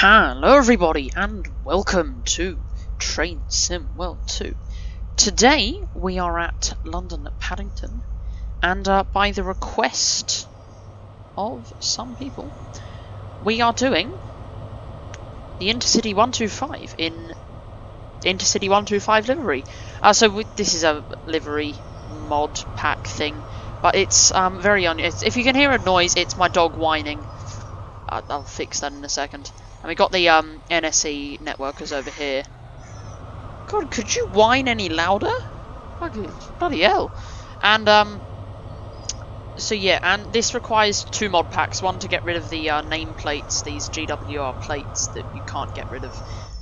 Hello everybody and welcome to Train Sim World 2. Today we are at London Paddington and by the request of some people we are doing the Intercity 125 in Intercity 125 livery. This is a livery mod pack thing, but it's very if you can hear a noise, it's my dog whining. I'll fix that in a second. And we got the NSE networkers over here. God, could you whine any louder? Bloody hell. And so yeah, and this requires two mod packs. One to get rid of the nameplates, these GWR plates that you can't get rid of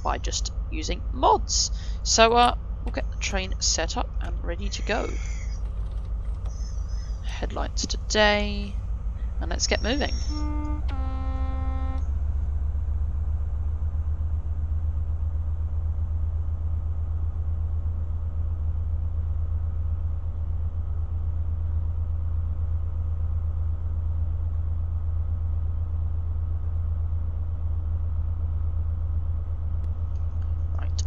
by just using mods. So we'll get the train set up and ready to go. Headlights today, and let's get moving.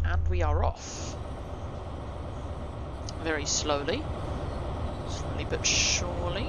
And we are off. Very slowly. Slowly but surely.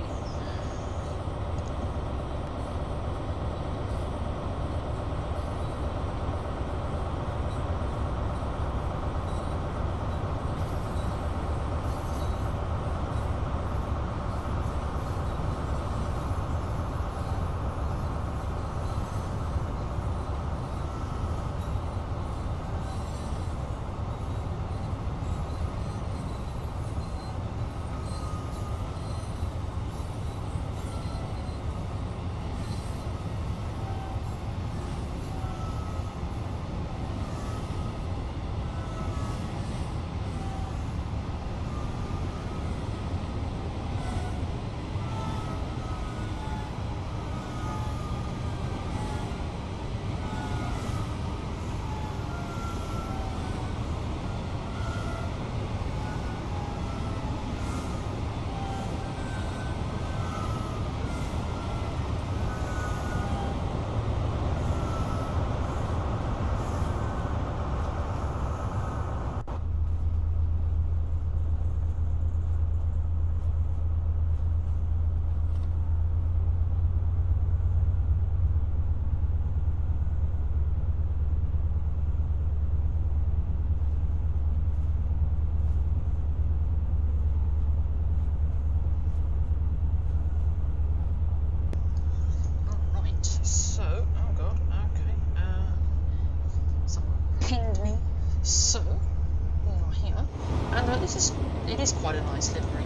It is quite a nice livery.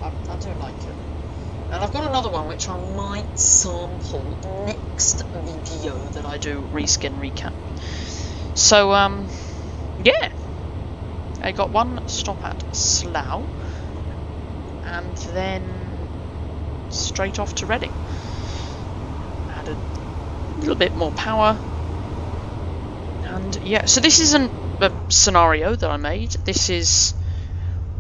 I do like it. And I've got another one which I might sample next video that I do reskin recap. So yeah, I got one stop at Slough and then straight off to Reading. Add a little bit more power. And yeah, so this isn't a scenario that I made. This is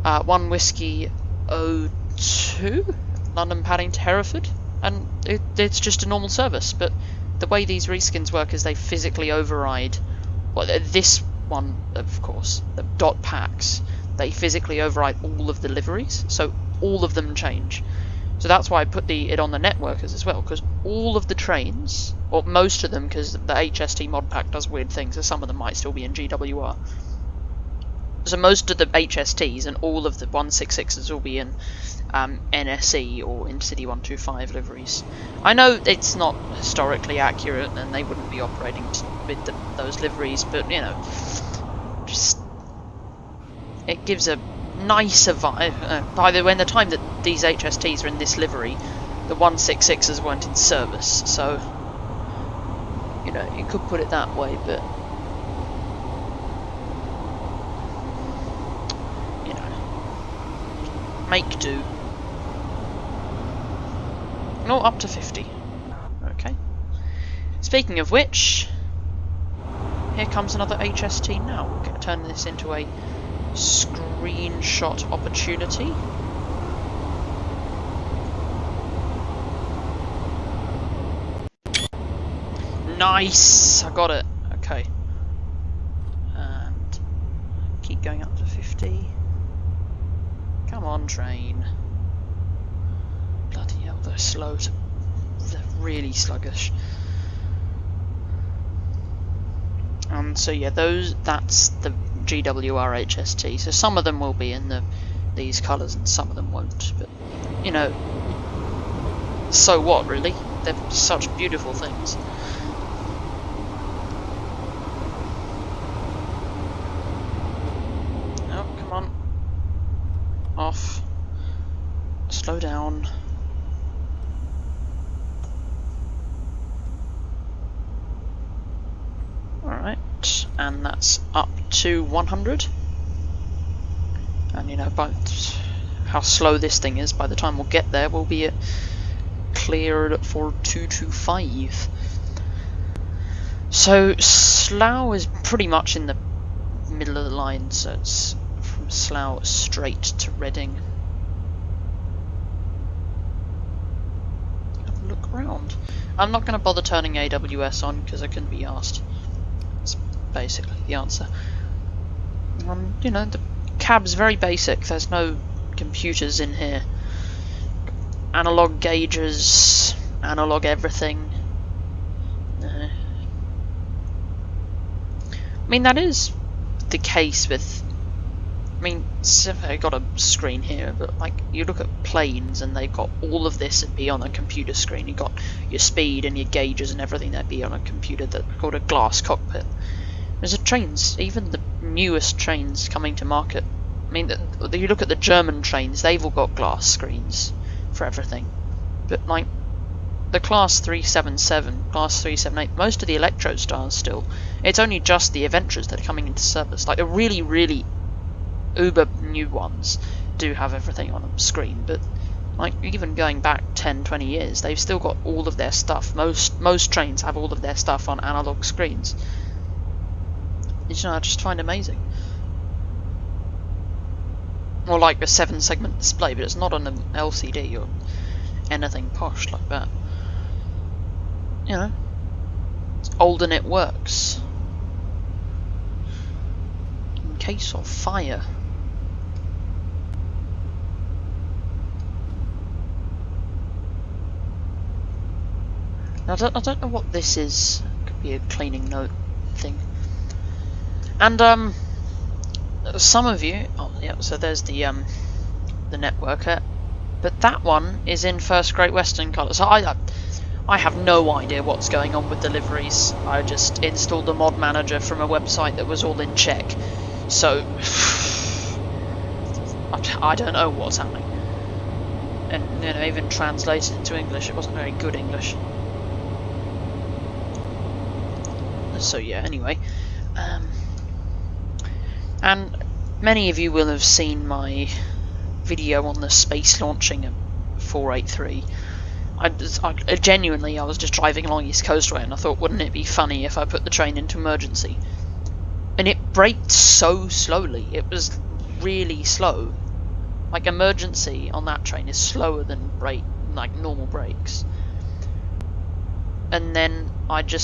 1 Whiskey 02, London Paddington Hereford, and it's just a normal service. But the way these reskins work is they physically override. Well, this one, of course, the dot packs, they physically override all of the liveries, so all of them change. So that's why I put it on the networkers as well, because all of the trains, or most of them, because the HGST mod pack does weird things, so some of them might still be in GWR. So most of the HSTs and all of the 166s will be in NSE or Intercity 125 liveries. I know it's not historically accurate and they wouldn't be operating with those liveries, but you know, just it gives a nicer vibe. By the time that these HSTs are in this livery, the 166s weren't in service, so you know, you could put it that way, but make do. No, up to 50. Okay. Speaking of which, here comes another HST now. We're going to turn this into a screenshot opportunity. Nice! I got it. keep going up to 50. Come on, train. Bloody hell, they're slow. They're really sluggish. So yeah, that's the GWR HST. So some of them will be in these colours and some of them won't. But you know, so what really? They're such beautiful things. Oh, come on. Off. Slow down. Alright, and that's up to 100. And you know, by how slow this thing is, by the time we'll get there, we'll be cleared for 225. So Slough is pretty much in the middle of the line, so it's from Slough straight to Reading. Have a look around. I'm not going to bother turning AWS on because I couldn't be asked. That's basically the answer. You know, the cab's very basic. There's no computers in here. Analog gauges, analog everything. I mean, that is the case with. I mean, I got a screen here, but like you look at planes and they've got all of this and be on a computer screen. You've got your speed and your gauges and everything that be on a computer that's called a glass cockpit. There's a trains, even the newest trains coming to market. I mean, you look at the German trains; they've all got glass screens for everything. But like the Class 377, Class 378, most of the Electrostars still. It's only just the Aventras that are coming into service. Like the really, really uber new ones do have everything on a screen, but like even going back 10, 20 years, they've still got all of their stuff. Most trains have all of their stuff on analog screens. Which I just find amazing. Or like a 7-segment display, but it's not on an LCD or anything posh like that. You know, it's old and it works. In case of fire. Now, I don't know what this is. It could be a cleaning note thing. And some of you, oh yeah, so there's the networker, but that one is in first Great Western colours. So I have no idea what's going on with deliveries. I just installed a mod manager from a website that was all in Czech, so I don't know what's happening. And you know, even translated into English, it wasn't very good English. So yeah, anyway, and many of you will have seen my video on the space launching of 483. I genuinely, I was just driving along East Coastway and I thought, wouldn't it be funny if I put the train into emergency? And it braked so slowly, it was really slow. Like emergency on that train is slower than like normal brakes. And then I turn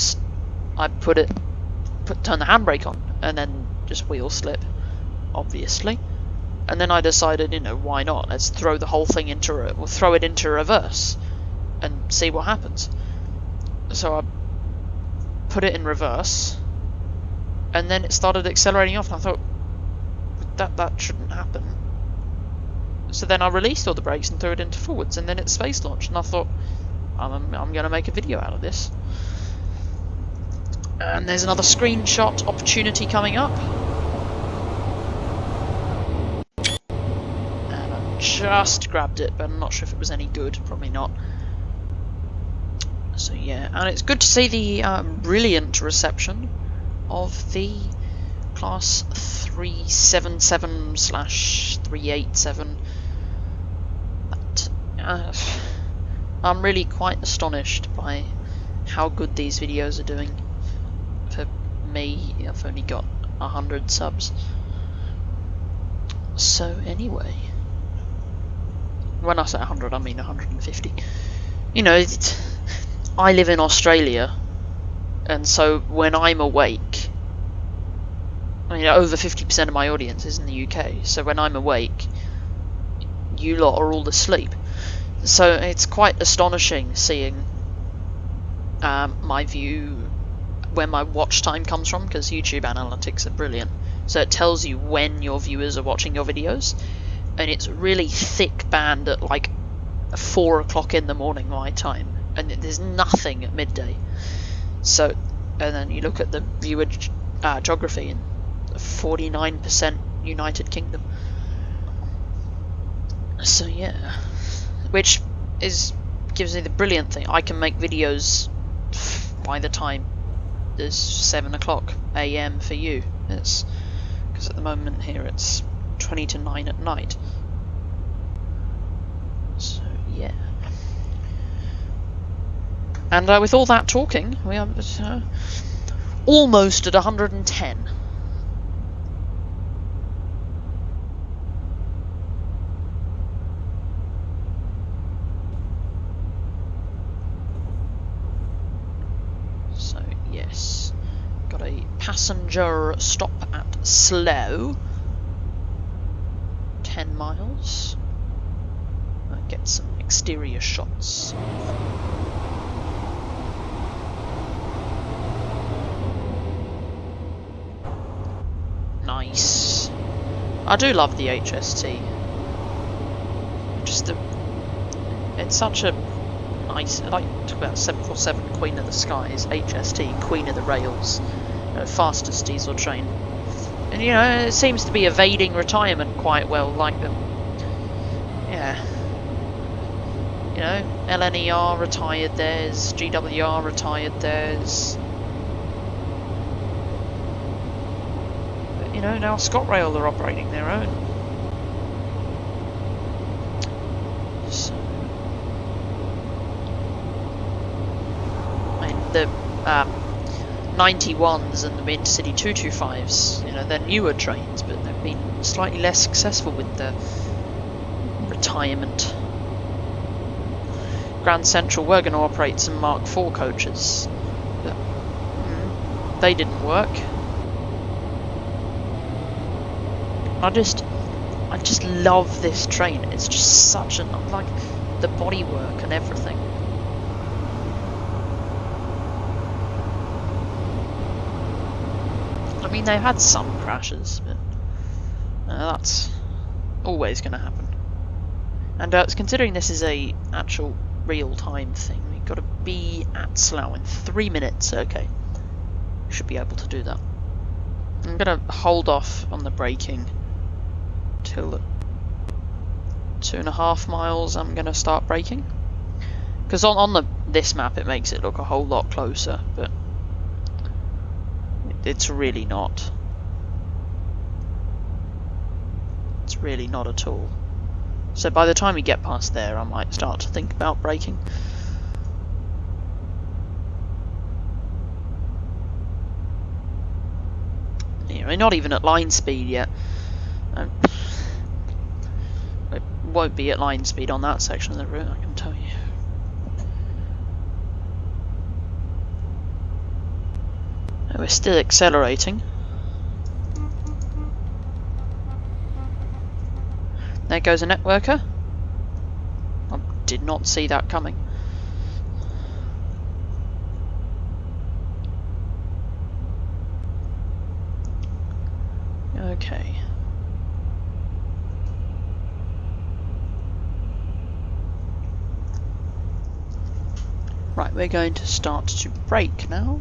the handbrake on, and then just wheel slip, obviously. And then I decided, you know, why not? Let's throw the whole thing throw it into reverse, and see what happens. So I put it in reverse, and then it started accelerating off, and I thought, that shouldn't happen. So then I released all the brakes and threw it into forwards, and then it space launched, and I thought, I'm going to make a video out of this. And there's another screenshot opportunity coming up. And I just grabbed it, but I'm not sure if it was any good. Probably not. So yeah, and it's good to see the brilliant reception of the Class 377/387. I'm really quite astonished by how good these videos are doing. For me, I've only got 100 subs. So anyway, when I say 100, I mean 150. You know, I live in Australia, and so when I'm awake, I mean, over 50% of my audience is in the UK, so when I'm awake, you lot are all asleep. So it's quite astonishing seeing my view, where my watch time comes from, because YouTube analytics are brilliant. So it tells you when your viewers are watching your videos, and it's really thick band at like 4 o'clock in the morning my time, and there's nothing at midday. So, and then you look at the viewer geography, and 49% United Kingdom. So yeah, which gives me the brilliant thing. I can make videos by the time there's 7 o'clock AM for you. It's because at the moment here it's 20 to 9 at night. So yeah. And with all that talking, we are almost at 110. So yes, got a passenger stop at Slough, 10 miles. Get some exterior shots. Nice. I do love the HST. It's such a nice, like talk about 747 Queen of the Skies, HST Queen of the Rails, fastest diesel train. And you know, it seems to be evading retirement quite well, like them. Yeah. You know, LNER retired theirs, GWR retired theirs. But, you know, now ScotRail are operating their own. So, I mean, the 91s and the Intercity 225s, you know, they're newer trains, but they've been slightly less successful with the retirement. Grand Central were going to operate some Mark IV coaches, but they didn't work. I just love this train. It's just such a, like, the bodywork and everything. I mean, they've had some crashes, but that's always going to happen. And considering this is a actual real-time thing, we've got to be at Slough in 3 minutes. Okay, should be able to do that. I'm going to hold off on the braking till 2.5 miles. I'm going to start braking, because on this map it makes it look a whole lot closer, but it's really not. It's really not at all. So by the time we get past there, I might start to think about braking. You know, not even at line speed yet. It won't be at line speed on that section of the route, I can tell you. We're still accelerating. There goes a networker. I did not see that coming. Okay. Right, we're going to start to brake now.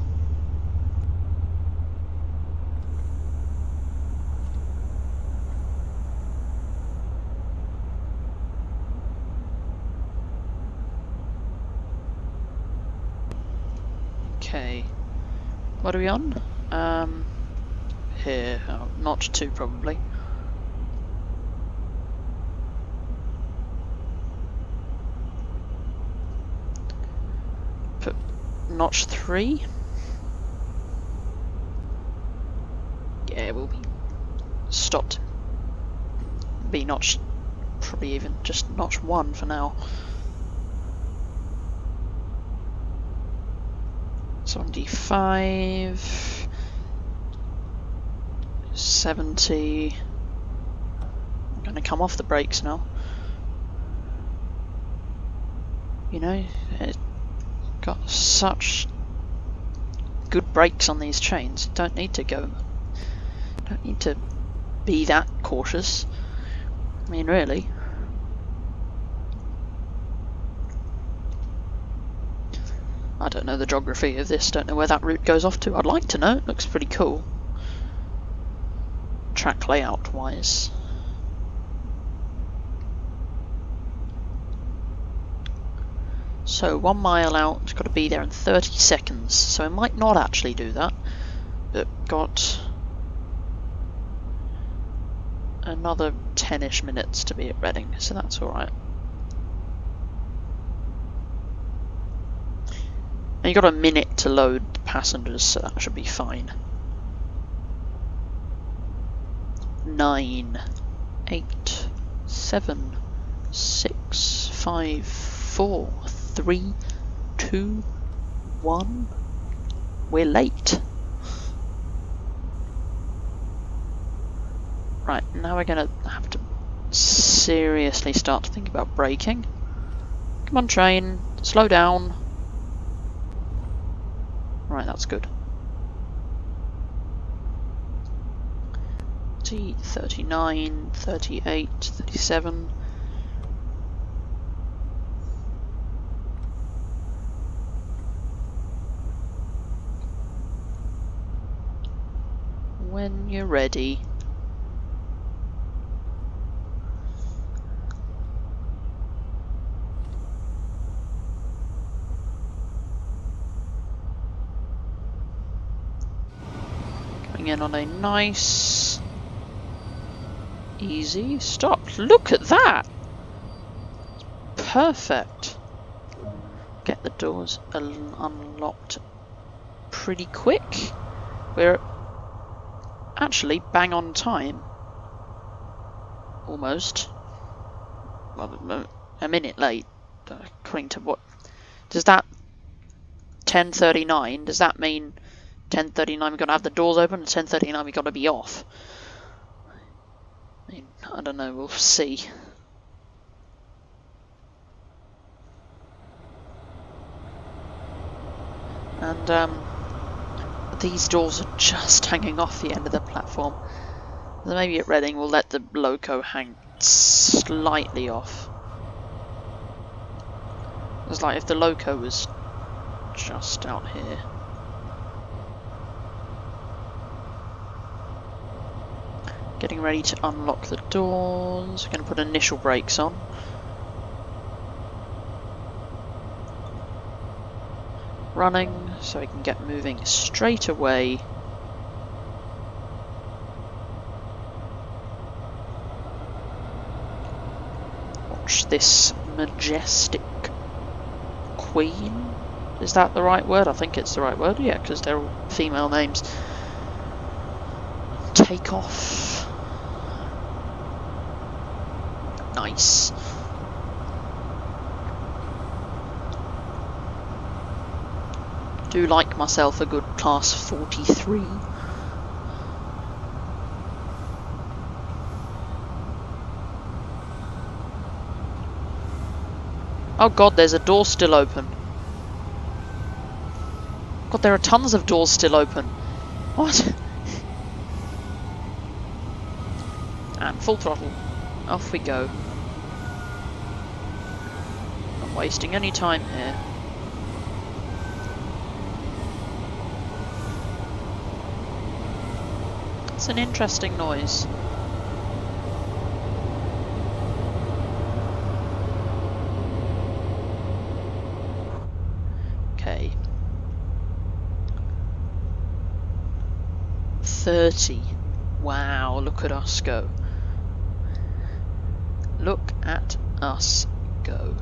Okay, what are we on? Here, notch 2 probably. Put notch 3. Yeah, we'll be stopped. Be notch, probably even just notch 1 for now. 75, 70. I'm going to come off the brakes now. You know, it's got such good brakes on these trains. Don't need to be that cautious. I mean, really. I don't know the geography of this, don't know where that route goes off to. I'd like to know, it looks pretty cool. Track layout wise. So 1 mile out, it's got to be there in 30 seconds. So I might not actually do that, but got another 10-ish minutes to be at Reading, so that's alright. And you got a minute to load the passengers, so that should be fine. 9, 8, 7, 6, 5, 4, 3, 2, 1. We're late. Right, now we're gonna have to seriously start to think about braking. Come on, train, slow down. Right, that's good. 39, 38, 37. When you're ready. Coming in on a nice, easy stop. Look at that! Perfect. Get the doors unlocked pretty quick. We're actually bang on time. Almost. Well, a minute late, according to what... Does that... 10:39, does that mean 10:39 we've got to have the doors open and 10:39 we've got to be off? I mean, I don't know, we'll see. And these doors are just hanging off the end of the platform. So maybe at Reading we'll let the loco hang slightly off. It's like if the loco was just out here. Getting ready to unlock the doors. We're going to put initial brakes on. Running so we can get moving straight away. Watch this majestic queen. Is that the right word? I think it's the right word, yeah, because they're all female names. Take off. Nice. Do like myself a good class 43. Oh god, there's a door still open. God, there are tons of doors still open. What? And full throttle. Off we go. Not wasting any time here. It's an interesting noise. Okay. 30. Wow, look at us go. Look at us go.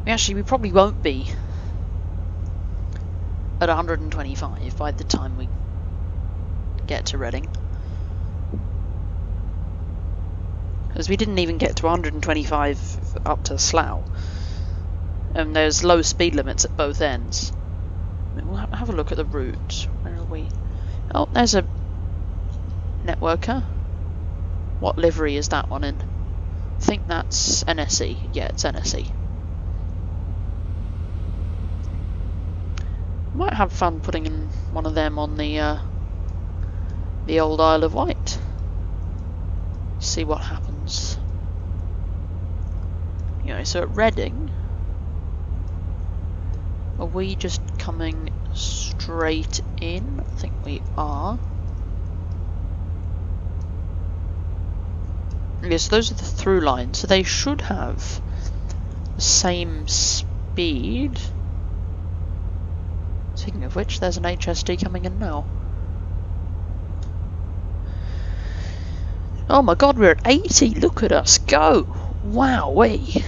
We probably won't be at 125 by the time we get to Reading. Because we didn't even get to 125 up to Slough. And there's low speed limits at both ends. We'll have a look at the route. Where are we? Oh, there's a networker. What livery is that one in? I think that's NSE. Yeah, it's NSE. Might have fun putting in one of them on the old Isle of Wight. See what happens. Anyway, so at Reading, are we just coming straight in? I think we are. Yes, those are the through lines, so they should have the same speed. Speaking of which, there's an HGST coming in now. Oh my god, we're at 80! Look at us go! Wowee!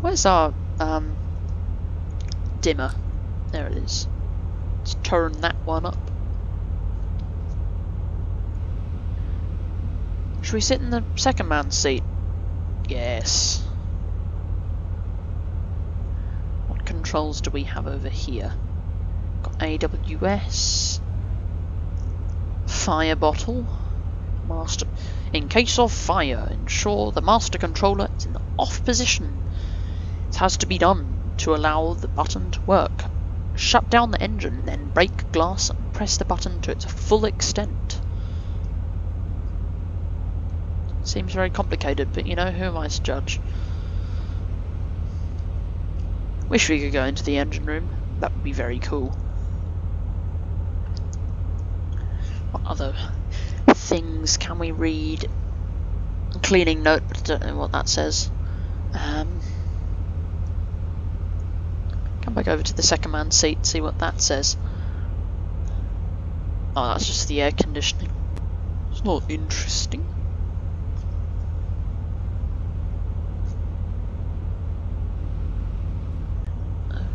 Where's our dimmer? There it is. Let's turn that one up. Should we sit in the second man's seat? Yes. What controls do we have over here? Got AWS, fire bottle, master. In case of fire, ensure the master controller is in the off position. It has to be done to allow the button to work. Shut down the engine, then break glass and press the button to its full extent. Seems very complicated, but you know, who am I to judge? Wish we could go into the engine room. That would be very cool. What other things can we read? Cleaning note, but I don't know what that says. Come back over to the second man seat, see what that says. Oh, that's just the air conditioning. It's not interesting.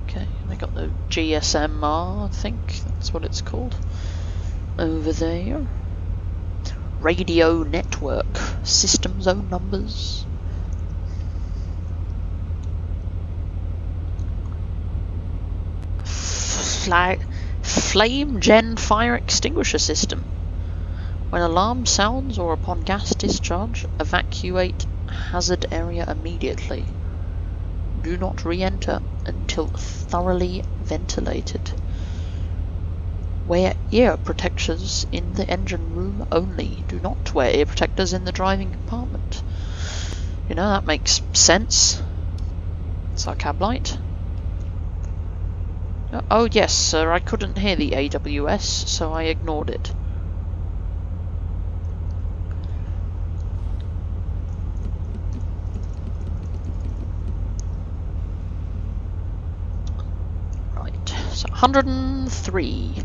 Okay, they got the GSMR, I think that's what it's called. Over there. Radio network, system zone numbers. Flame gen fire extinguisher system. When alarm sounds or upon gas discharge, evacuate hazard area immediately. Do not re-enter until thoroughly ventilated. Wear ear protectors in the engine room only. Do not wear ear protectors in the driving compartment. You know, that makes sense. It's our cab light. Oh yes, sir, I couldn't hear the AWS, so I ignored it. Right, so 103.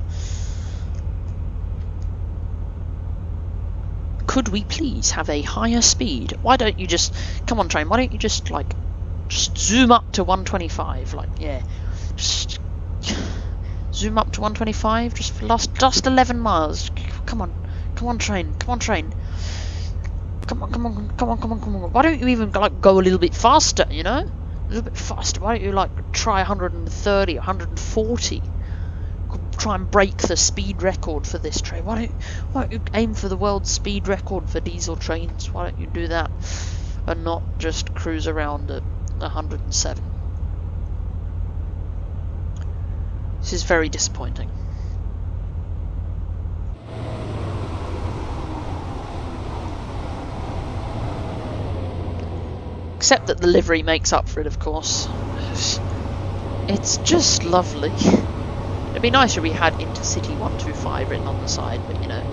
Could we please have a higher speed? Why don't you just... Come on, train, why don't you just, like... Just zoom up to 125, like, yeah. Just... Zoom up to 125, just for just 11 miles. Come on train, come on train. Come on. Why don't you even like go a little bit faster, you know? A little bit faster. Why don't you like try 130, 140? Try and break the speed record for this train. Why don't you aim for the world speed record for diesel trains? Why don't you do that and not just cruise around at 107? This is very disappointing. Except that the livery makes up for it, of course. It's just lovely. It'd be nicer if we had Intercity 125 written on the side, but you know.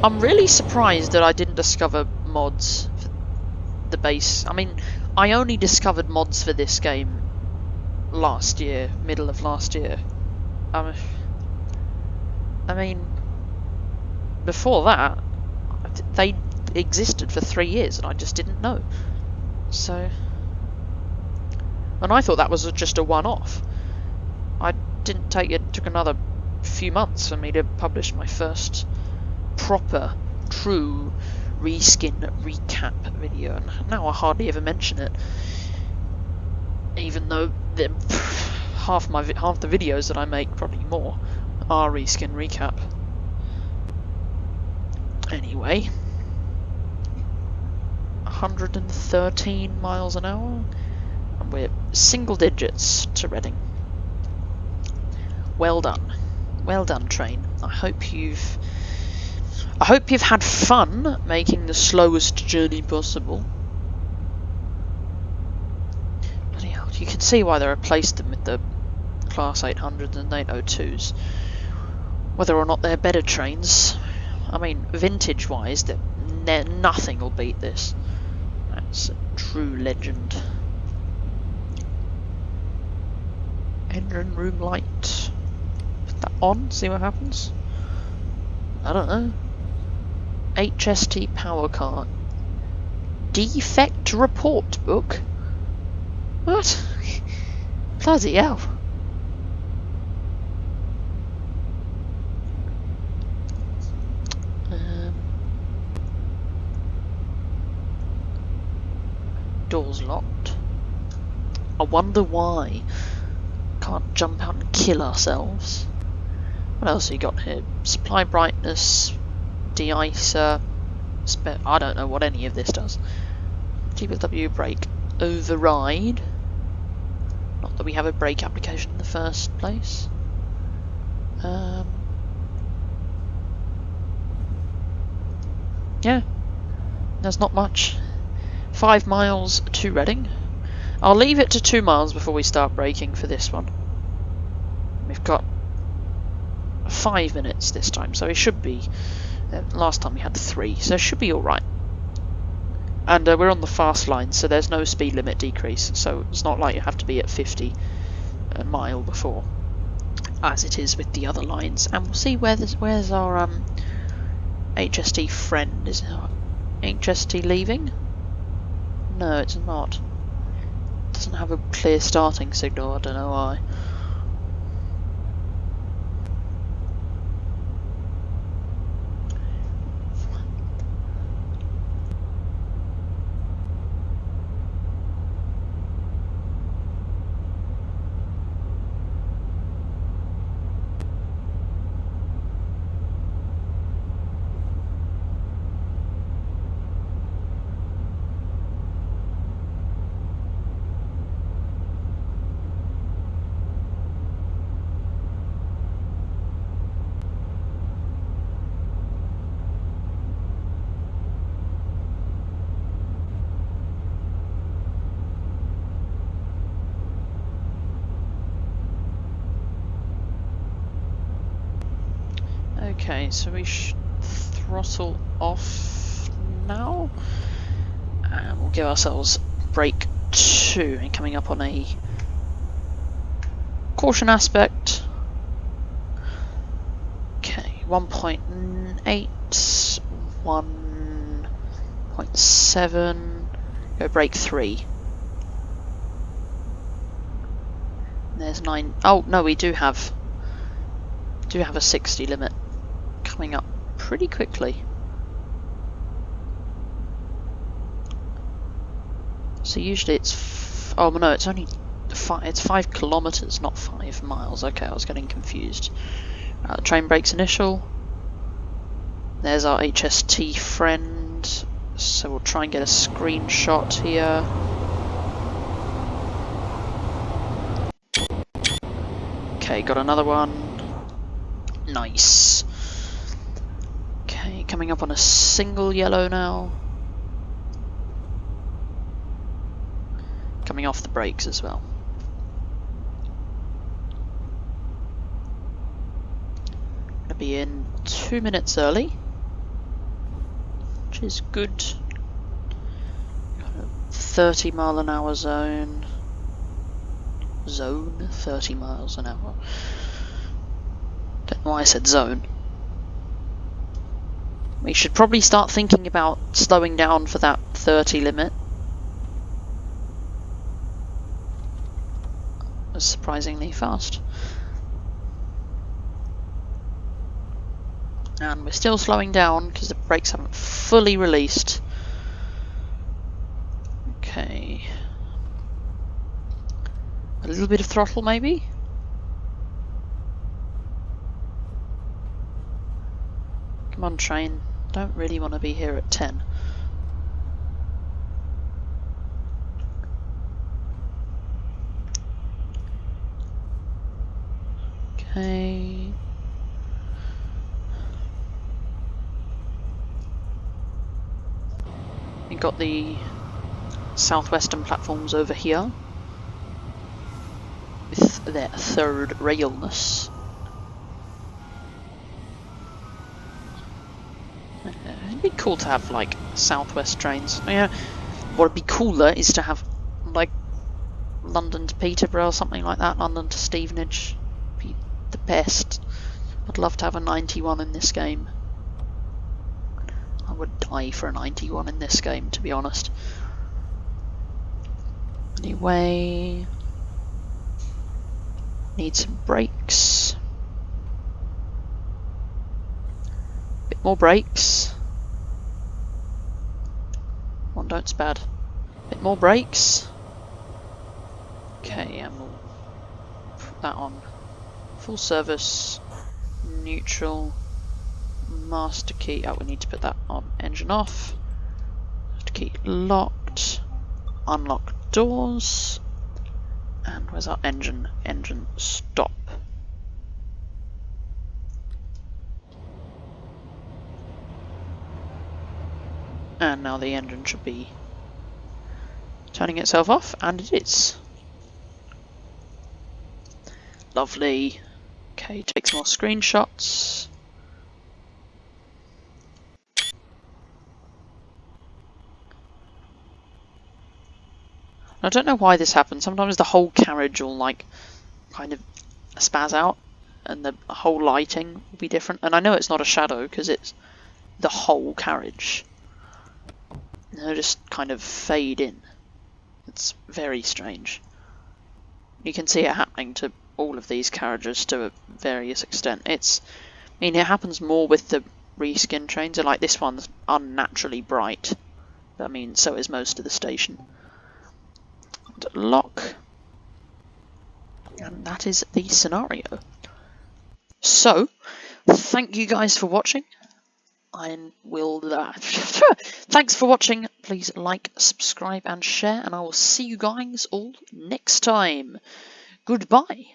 I'm really surprised that I didn't discover mods for the base. I mean, I only discovered mods for this game last year, middle of last year. I mean, before that, they existed for 3 years and I just didn't know. So, and I thought that was just a one-off. I didn't take it, took another few months for me to publish my first proper, true Reskin recap video, and now I hardly ever mention it. Even though half the videos that I make, probably more, are Reskin recap. Anyway, 113 miles an hour, and we're single digits to Reading. Well done, train. I hope you've had fun making the slowest journey possible. Bloody hell, you can see why they replaced them with the Class 800s and 802s. Whether or not they're better trains, I mean, vintage-wise, nothing will beat this. That's a true legend. Engine room light. Put that on, see what happens. I don't know. HGST power card. Defect report book? What? Bloody hell. Doors locked. I wonder why. Can't jump out and kill ourselves. What else have you got here? Supply brightness, de-icer, I don't know what any of this does. TBW brake override. Not that we have a brake application in the first place. Yeah, there's not much. 5 miles to Reading. I'll leave it to 2 miles before we start braking for this one. We've got 5 minutes this time, so it should be. Last time we had 3, so it should be alright. And we're on the fast line, so there's no speed limit decrease, so it's not like you have to be at 50 a mile before, as it is with the other lines. And we'll see where's our HGST friend. Is our HGST leaving? No, it's not. It doesn't have a clear starting signal, I don't know why. Okay, so we throttle off now, and we'll give ourselves brake 2, and coming up on a caution aspect. Okay, 1.8, 1.7, go brake 3. There's 9. Oh no, we do have a 60 limit coming up pretty quickly. So usually it's oh no, it's only it's 5 kilometers, not 5 miles. Okay, I was getting confused. The train brakes initial. There's our HGST friend. So we'll try and get a screenshot here. Okay, got another one. Nice. Okay, coming up on a single yellow now. Coming off the brakes as well. Gonna be in 2 minutes early, which is good. Got a 30 mile an hour zone. 30 miles an hour. Don't know why I said zone. We should probably start thinking about slowing down for that 30 limit. That's surprisingly fast. And we're still slowing down because the brakes haven't fully released. Okay. A little bit of throttle maybe? Come on, train. Don't really want to be here at 10. Okay. We got the southwestern platforms over here with their third railness. It'd be cool to have like southwest trains. Yeah, what would be cooler is to have like London to Peterborough or something like that. London to Stevenage, be the best. I'd love to have a 91 in this game. I would die for a 91 in this game, to be honest. Anyway, need some brakes. Bit more brakes. One don't spad. Bit more brakes. Okay, and we'll put that on full service, neutral, master key. Oh, we need to put that on engine off. Master key locked. Unlock doors. And where's our engine? Engine stop. And now the engine should be turning itself off, and it is. Lovely. Okay, take some more screenshots. I don't know why this happens. Sometimes the whole carriage will like kind of spaz out and the whole lighting will be different. And I know it's not a shadow because it's the whole carriage. And they'll just kind of fade in. It's very strange. You can see it happening to all of these carriages to a various extent. I mean, it happens more with the reskin trains, and like this one's unnaturally bright. I mean, so is most of the station. Lock. And that is the scenario. So, thank you guys for watching. Thanks for watching. Please like, subscribe, and share, and I will see you guys all next time. Goodbye.